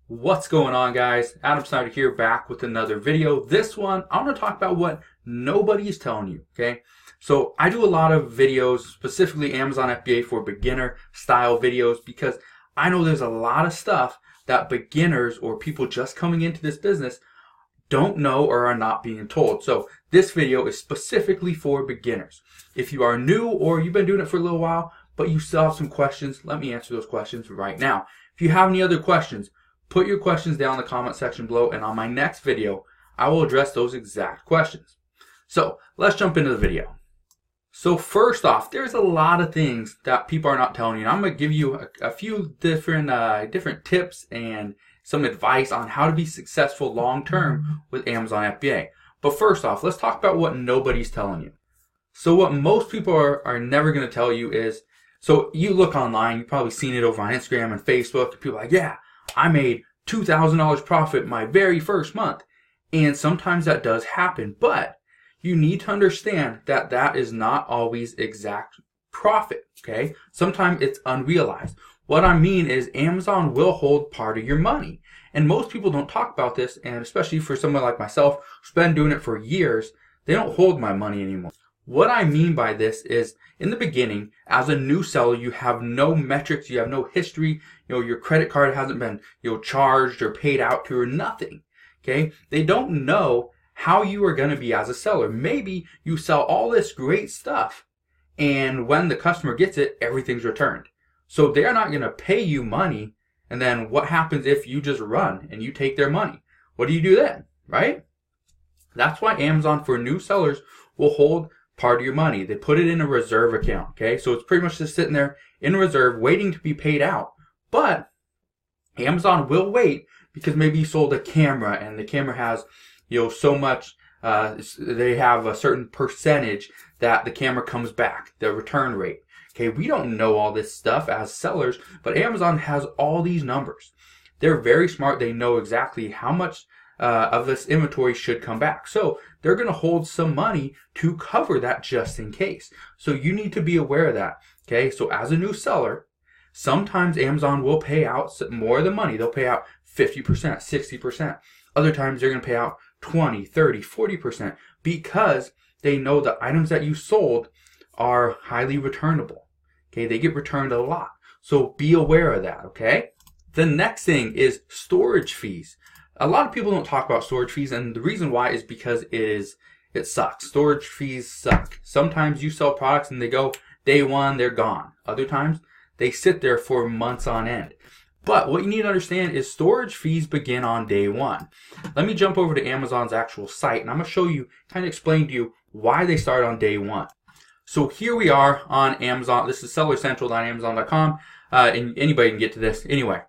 What's going on, guys? Adam Snyder here, back with another video. This one, I want to talk about what nobody's telling you, okay? So I do a lot of videos, specifically Amazon FBA for beginner style videos, because I know there's a lot of stuff that beginners or people just coming into this business don't know or are not being told. So this video is specifically for beginners. If you are new or you've been doing it for a little while, but you still have some questions, let me answer those questions right now. If you have any other questions, put your questions down in the comment section below, and on my next video, I will address those exact questions. So let's jump into the video. So first off, there's a lot of things that people are not telling you. And I'm going to give you a few different tips and some advice on how to be successful long-term with Amazon FBA. But first off, let's talk about what nobody's telling you. So what most people are never going to tell you is, so you look online, you've probably seen it over on Instagram and Facebook, and people are like, yeah, I made $2,000 profit my very first month. And sometimes that does happen, but you need to understand that that is not always exact profit, okay? Sometimes it's unrealized. What I mean is Amazon will hold part of your money. And most people don't talk about this, and especially for someone like myself who's been doing it for years, they don't hold my money anymore. What I mean by this is, in the beginning, as a new seller, you have no metrics, you have no history, your credit card hasn't been, charged or paid out to or nothing, okay? They don't know how you are going to be as a seller. Maybe you sell all this great stuff, and when the customer gets it, everything's returned. So they're not going to pay you money, and then what happens if you just run and you take their money? What do you do then, right? That's why Amazon, for new sellers, will hold part of your money. They put it in a reserve account, okay? So it's pretty much just sitting there in reserve waiting to be paid out. But Amazon will wait because maybe you sold a camera and the camera has, so much, they have a certain percentage that the camera comes back, the return rate. Okay, we don't know all this stuff as sellers, but Amazon has all these numbers. They're very smart. They know exactly how much of this inventory should come back. So they're going to hold some money to cover that just in case. So you need to be aware of that. Okay, so as a new seller, sometimes Amazon will pay out more than money. They'll pay out 50%, 60%. Other times they're going to pay out 20, 30, 40% because they know the items that you sold are highly returnable. Okay, they get returned a lot. So be aware of that, okay? The next thing is storage fees. A lot of people don't talk about storage fees, and the reason why is because it sucks. Storage fees suck. Sometimes you sell products and they go day one, they're gone. Other times they sit there for months on end. But what you need to understand is storage fees begin on day one. Let me jump over to Amazon's actual site, and I'm going to show you, kind of explain to you why they start on day one. So here we are on Amazon. This is sellercentral.amazon.com, and anybody can get to this anyway.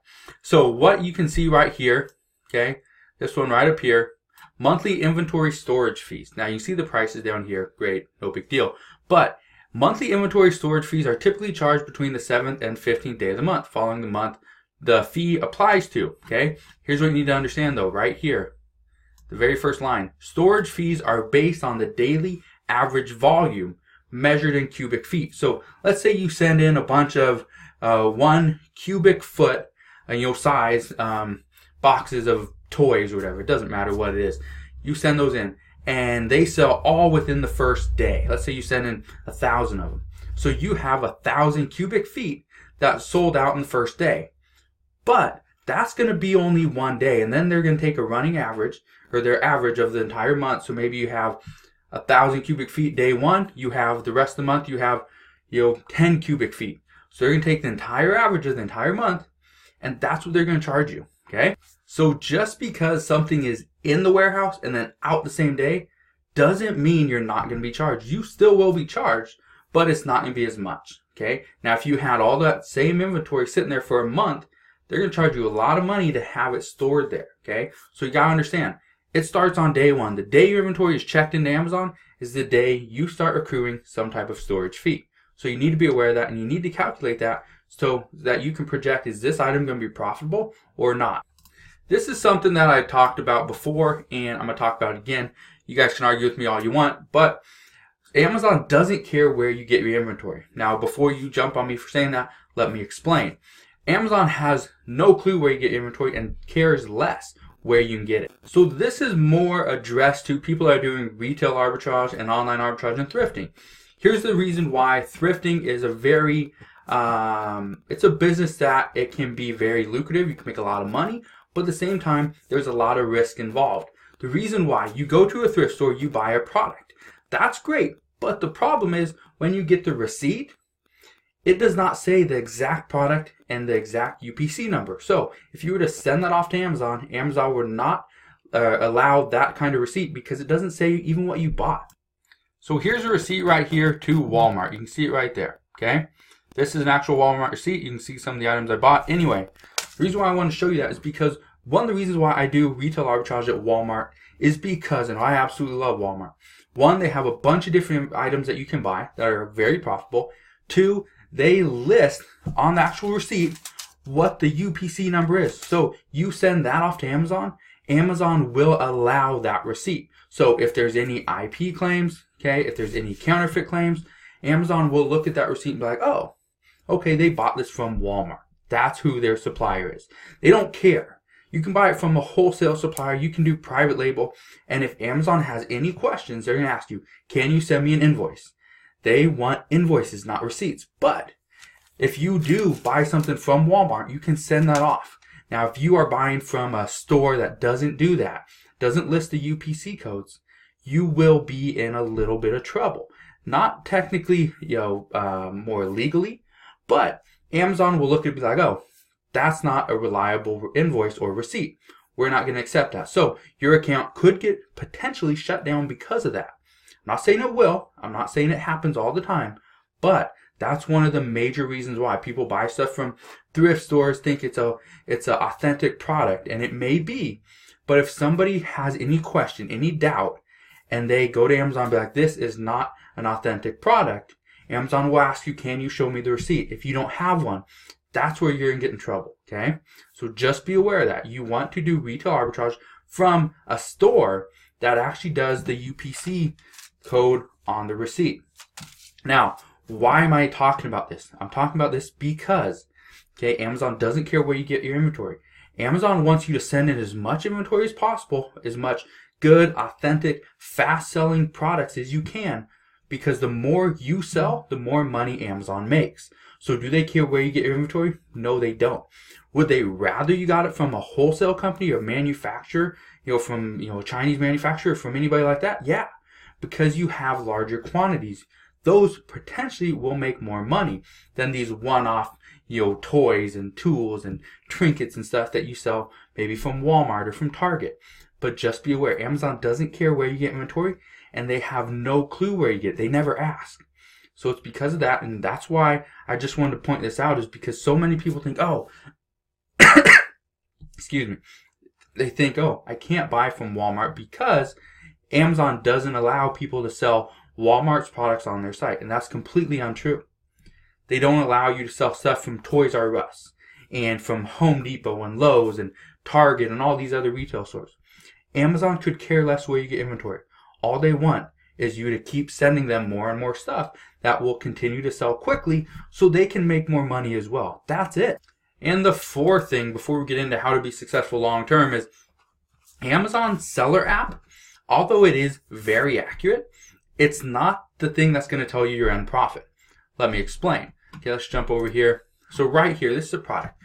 So what you can see right here, okay, this one right up here, monthly inventory storage fees. Now you see the prices down here. Great, no big deal. But monthly inventory storage fees are typically charged between the 7th and 15th day of the month. Following the month the fee applies to, okay? Here's what you need to understand though, right here. The very first line. Storage fees are based on the daily average volume measured in cubic feet. So let's say you send in a bunch of 1 cubic foot size boxes of toys or whatever. It doesn't matter what it is. You send those in and they sell all within the first day. Let's say you send in 1,000 of them. So you have 1,000 cubic feet that sold out in the first day. But that's going to be only one day, and then they're going to take a running average, or their average of the entire month. So maybe you have 1,000 cubic feet day one, you have the rest of the month, you have 10 cubic feet. So they're going to take the entire average of the entire month, and that's what they're going to charge you, okay? So just because something is in the warehouse and then out the same day, doesn't mean you're not going to be charged. You still will be charged, but it's not going to be as much, okay? Now if you had all that same inventory sitting there for a month, they're going to charge you a lot of money to have it stored there, okay? So you got to understand, it starts on day one. The day your inventory is checked into Amazon is the day you start accruing some type of storage fee. So you need to be aware of that, and you need to calculate that so that you can project, is this item going to be profitable or not? This is something that I talked about before, and I'm going to talk about it again. You guys can argue with me all you want, but Amazon doesn't care where you get your inventory. Now, before you jump on me for saying that, let me explain. Amazon has no clue where you get inventory and cares less where you can get it. So this is more addressed to people that are doing retail arbitrage and online arbitrage and thrifting. Here's the reason why thrifting is a very, it's a business that it can be very lucrative. You can make a lot of money, but at the same time, there's a lot of risk involved. The reason why you go to a thrift store, you buy a product. That's great, but the problem is when you get the receipt, it does not say the exact product and the exact UPC number. So if you were to send that off to Amazon, Amazon would not allow that kind of receipt because it doesn't say even what you bought. So here's a receipt right here to Walmart. You can see it right there, okay? This is an actual Walmart receipt. You can see some of the items I bought. Anyway, the reason why I want to show you that is because one of the reasons why I do retail arbitrage at Walmart is because, and I absolutely love Walmart. One, they have a bunch of different items that you can buy that are very profitable. Two, they list on the actual receipt what the UPC number is. So you send that off to Amazon, Amazon will allow that receipt. So if there's any IP claims, okay, if there's any counterfeit claims, Amazon will look at that receipt and be like, oh, okay, they bought this from Walmart. That's who their supplier is. They don't care. You can buy it from a wholesale supplier. You can do private label. And if Amazon has any questions, they're going to ask you, can you send me an invoice? They want invoices, not receipts. But if you do buy something from Walmart, you can send that off. Now, if you are buying from a store that doesn't do that, doesn't list the UPC codes, you will be in a little bit of trouble. Not technically, more legally, but Amazon will look at it and be like, oh, that's not a reliable invoice or receipt. We're not going to accept that. So your account could get potentially shut down because of that. I'm not saying it will. I'm not saying it happens all the time, but that's one of the major reasons why people buy stuff from thrift stores, think it's a authentic product, and it may be. But if somebody has any question, any doubt, and they go to Amazon and be like, this is not an authentic product, Amazon will ask you, can you show me the receipt? If you don't have one, that's where you're going to get in trouble, okay? So just be aware of that. You want to do retail arbitrage from a store that actually does the UPC code on the receipt. Now, why am I talking about this? I'm talking about this because, okay, Amazon doesn't care where you get your inventory. Amazon wants you to send in as much inventory as possible, as much good, authentic, fast-selling products as you can, because the more you sell, the more money Amazon makes. So do they care where you get your inventory? No, they don't. Would they rather you got it from a wholesale company or manufacturer, from a Chinese manufacturer, from anybody like that? Yeah, because you have larger quantities. Those potentially will make more money than these one-off, toys and tools and trinkets and stuff that you sell maybe from Walmart or from Target. But just be aware, Amazon doesn't care where you get inventory, and they have no clue where you get it. They never ask. So it's because of that, and that's why I just wanted to point this out, is because so many people think, oh, excuse me, they think, oh, I can't buy from Walmart because Amazon doesn't allow people to sell Walmart's products on their site, and that's completely untrue. They don't allow you to sell stuff from Toys R Us and from Home Depot and Lowe's and Target and all these other retail stores. Amazon could care less where you get inventory. All they want is you to keep sending them more and more stuff that will continue to sell quickly so they can make more money as well. That's it. And the fourth thing, before we get into how to be successful long term, is Amazon Seller app, although it is very accurate, it's not the thing that's going to tell you your end profit. Let me explain. Okay, let's jump over here. So right here, this is a product.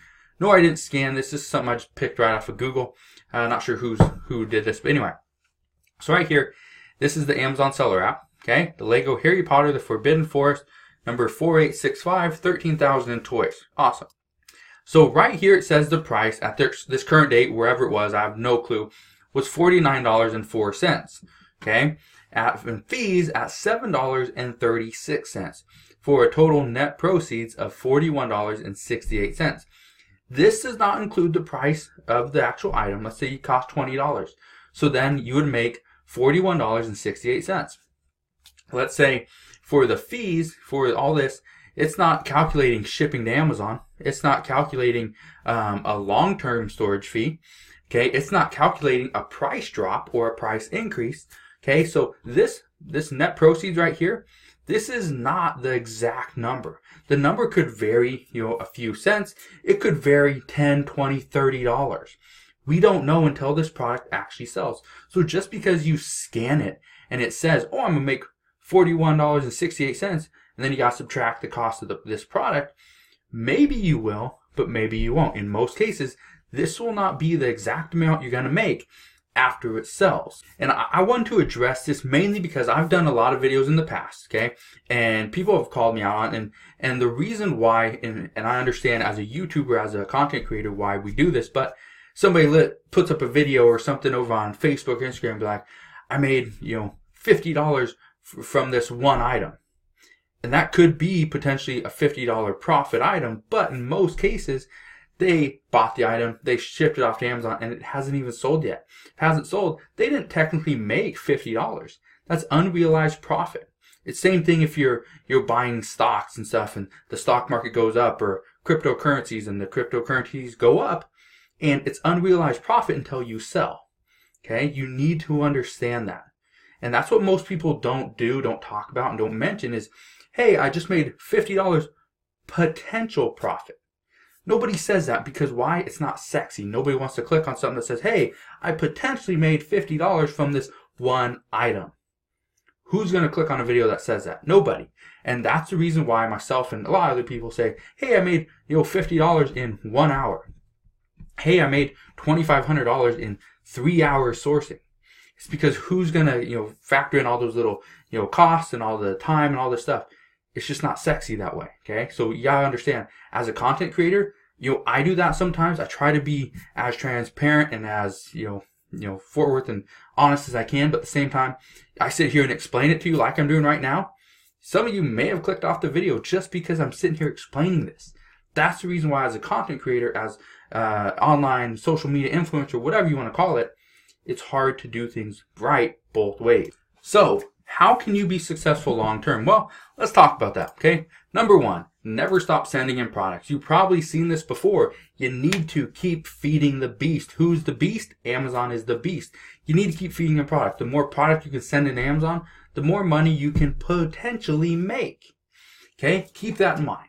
No, I didn't scan this. This is something I just picked right off of Google. Not sure who did this, but anyway. So right here, this is the Amazon Seller app. Okay, the Lego Harry Potter, The Forbidden Forest, number 4865, 13,000 in toys. Awesome. So right here, it says the price at this current date, wherever it was, I have no clue, was $49.04. Okay, and fees at $7.36 for a total net proceeds of $41.68. This does not include the price of the actual item. Let's say it cost $20. So then you would make $41.68. Let's say for the fees, for all this, it's not calculating shipping to Amazon. It's not calculating a long-term storage fee. Okay, it's not calculating a price drop or a price increase. Okay, so this net proceeds right here, This is not the exact number. The number could vary, a few cents. It could vary $10, $20, $30. We don't know until this product actually sells. So just because you scan it and it says, oh, I'm going to make $41.68, and then you got to subtract the cost of this product, maybe you will, but maybe you won't. In most cases, this will not be the exact amount you're going to make after it sells. And I want to address this mainly because I've done a lot of videos in the past, okay? And people have called me out on, and the reason why, and I understand as a YouTuber, as a content creator, why we do this, but somebody puts up a video or something over on Facebook or Instagram and be like, I made, $50 from this one item. And that could be potentially a $50 profit item, but in most cases, they bought the item, they shipped it off to Amazon, and it hasn't even sold yet. If it hasn't sold, they didn't technically make $50. That's unrealized profit. It's the same thing if you're buying stocks and stuff, and the stock market goes up, or cryptocurrencies, and the cryptocurrencies go up, and it's unrealized profit until you sell. Okay? You need to understand that. And that's what most people don't talk about, and don't mention is, hey, I just made $50 potential profit. Nobody says that because why? It's not sexy. Nobody wants to click on something that says, hey, I potentially made $50 from this one item. Who's going to click on a video that says that? Nobody. And that's the reason why myself and a lot of other people say, hey, I made $50 in 1 hour. Hey, I made $2,500 in 3 hours sourcing. It's because who's going to factor in all those little costs and all the time and all this stuff. It's just not sexy that way, okay? So you gotta understand, as a content creator, I do that sometimes. I try to be as transparent and as, forward and honest as I can, but at the same time, I sit here and explain it to you like I'm doing right now. Some of you may have clicked off the video just because I'm sitting here explaining this. That's the reason why as a content creator, as online social media influencer, whatever you want to call it, it's hard to do things right both ways. So, how can you be successful long term? Well, let's talk about that, okay? Number one, never stop sending in products. You've probably seen this before. You need to keep feeding the beast. Who's the beast? Amazon is the beast. You need to keep feeding your product. The more product you can send in Amazon, the more money you can potentially make. Okay? Keep that in mind.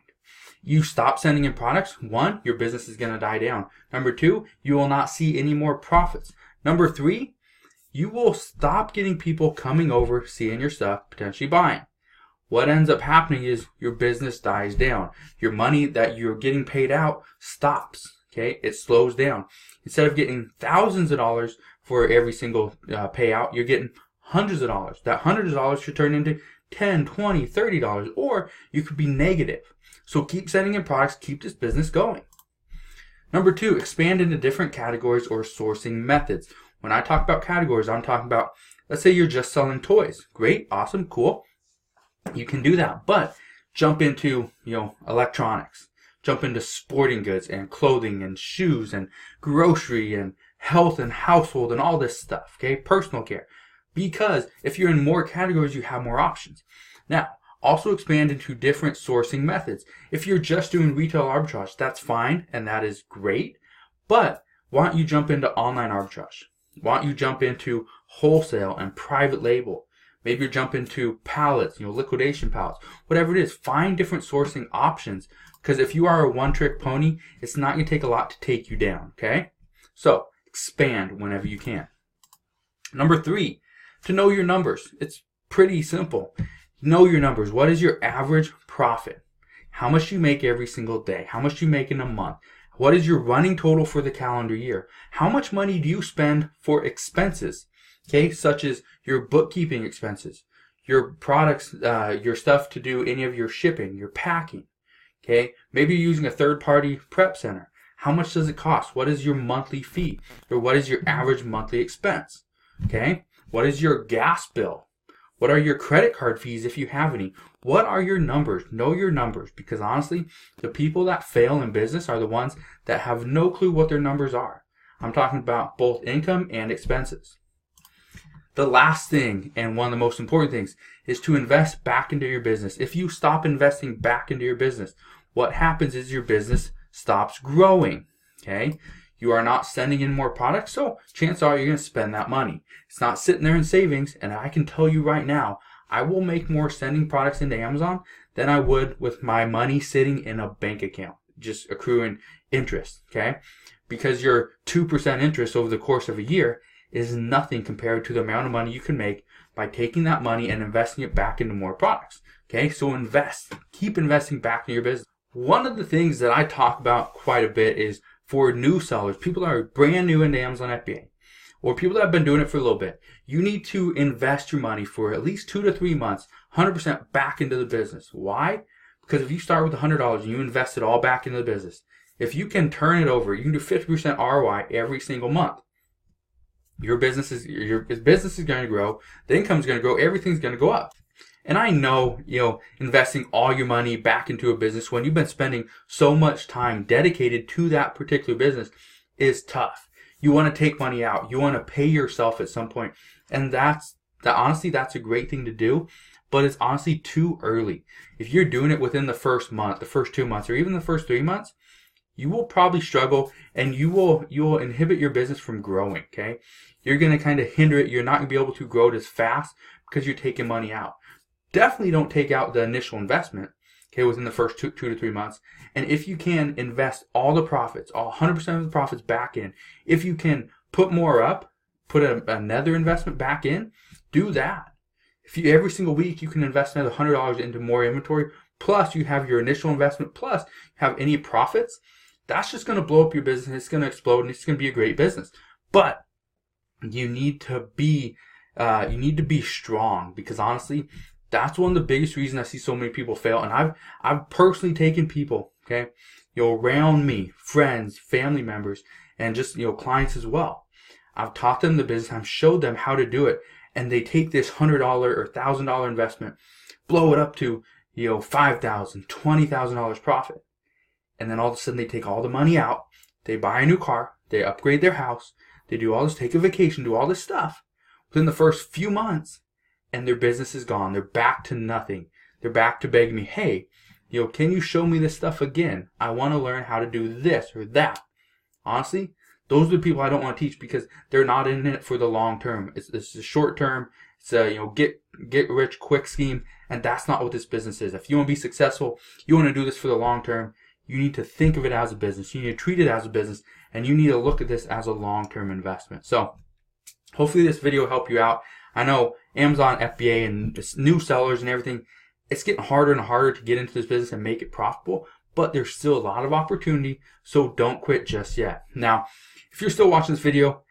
You stop sending in products, one, your business is going to die down. Number two, you will not see any more profits. Number three, you will stop getting people coming over, seeing your stuff, potentially buying. What ends up happening is your business dies down. Your money that you're getting paid out stops. Okay, it slows down. Instead of getting thousands of dollars for every single payout, you're getting hundreds of dollars. That hundreds of dollars should turn into $10, $20, $30, or you could be negative. So keep sending in products, keep this business going. Number two, expand into different categories or sourcing methods. When I talk about categories, I'm talking about, let's say you're just selling toys. Great, awesome, cool. You can do that, but jump into, electronics. Jump into sporting goods and clothing and shoes and grocery and health and household and all this stuff, okay? Personal care. Because if you're in more categories, you have more options. Now, also expand into different sourcing methods. If you're just doing retail arbitrage, that's fine and that is great, but why don't you jump into online arbitrage? Why don't you jump into wholesale and private label? Maybe you jump into pallets, liquidation pallets, whatever it is. Find different sourcing options, because if you are a one-trick pony, it's not going to take a lot to take you down, okay? So expand whenever you can. Number three, to know your numbers. It's pretty simple. Know your numbers. What is your average profit? How much you make every single day? How much you make in a month? What is your running total for the calendar year? How much money do you spend for expenses? Okay, such as your bookkeeping expenses, your products, your stuff to do any of your shipping, your packing. Okay, maybe you're using a third-party prep center. How much does it cost? What is your monthly fee? Or what is your average monthly expense? Okay, what is your gas bill? What are your credit card fees if you have any? What are your numbers? Know your numbers, because honestly, the people that fail in business are the ones that have no clue what their numbers are. I'm talking about both income and expenses. The last thing, and one of the most important things, is to invest back into your business. If you stop investing back into your business, what happens is your business stops growing. Okay? You are not sending in more products, so chances are you're going to spend that money. It's not sitting there in savings, and I can tell you right now, I will make more sending products into Amazon than I would with my money sitting in a bank account, just accruing interest, okay? Because your 2% interest over the course of a year is nothing compared to the amount of money you can make by taking that money and investing it back into more products, okay? So invest, keep investing back in your business. One of the things that I talk about quite a bit is for new sellers, people that are brand new into Amazon FBA, or people that have been doing it for a little bit. You need to invest your money for at least 2 to 3 months, 100% back into the business. Why? Because if you start with $100 and you invest it all back into the business, if you can turn it over, you can do 50% ROI every single month. Your business is going to grow, the income is going to grow, everything's going to go up. And I know, investing all your money back into a business when you've been spending so much time dedicated to that particular business is tough. You want to take money out. You want to pay yourself at some point. And honestly, that's a great thing to do, but it's honestly too early. If you're doing it within the first month, the first 2 months, or even the first 3 months, you will probably struggle and you will inhibit your business from growing, okay? You're going to kind of hinder it. You're not going to be able to grow it as fast because you're taking money out. Definitely don't take out the initial investment, okay, within the first 2 to 3 months. And if you can invest all the profits, all 100% of the profits back in, if you can put more up, put another investment back in, do that. If you every single week you can invest another $100 into more inventory, plus you have your initial investment, plus you have any profits, that's just going to blow up your business. It's going to explode, and it's going to be a great business. But you need to be strong, because honestly, that's one of the biggest reasons I see so many people fail. And I've personally taken people, okay, around me, friends, family members, and just, clients as well. I've taught them the business. I've showed them how to do it. And they take this $100 or $1,000 investment, blow it up to, $5,000, $20,000 profit. And then all of a sudden they take all the money out. They buy a new car. They upgrade their house. They do all this, take a vacation, do all this stuff within the first few months. And their business is gone. They're back to nothing. They're back to begging me, hey, can you show me this stuff again? I want to learn how to do this or that. Honestly, those are the people I don't want to teach, because they're not in it for the long term. It's a short term. It's a get rich quick scheme, and that's not what this business is. If you want to be successful, you want to do this for the long term, you need to think of it as a business. You need to treat it as a business, and you need to look at this as a long term investment. So hopefully this video helped you out. I know Amazon FBA and new sellers and everything, it's getting harder and harder to get into this business and make it profitable, but there's still a lot of opportunity, so don't quit just yet. Now, if you're still watching this video,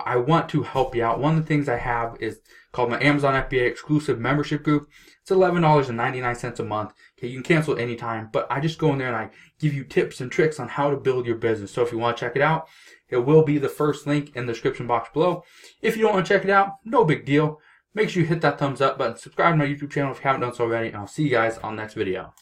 I want to help you out. One of the things I have is called my Amazon FBA exclusive membership group. It's $11.99 a month. Okay, you can cancel anytime, but I just go in there and I give you tips and tricks on how to build your business. So if you want to check it out, it will be the first link in the description box below. If you don't want to check it out, no big deal. Make sure you hit that thumbs up button, subscribe to my YouTube channel if you haven't done so already, and I'll see you guys on the next video.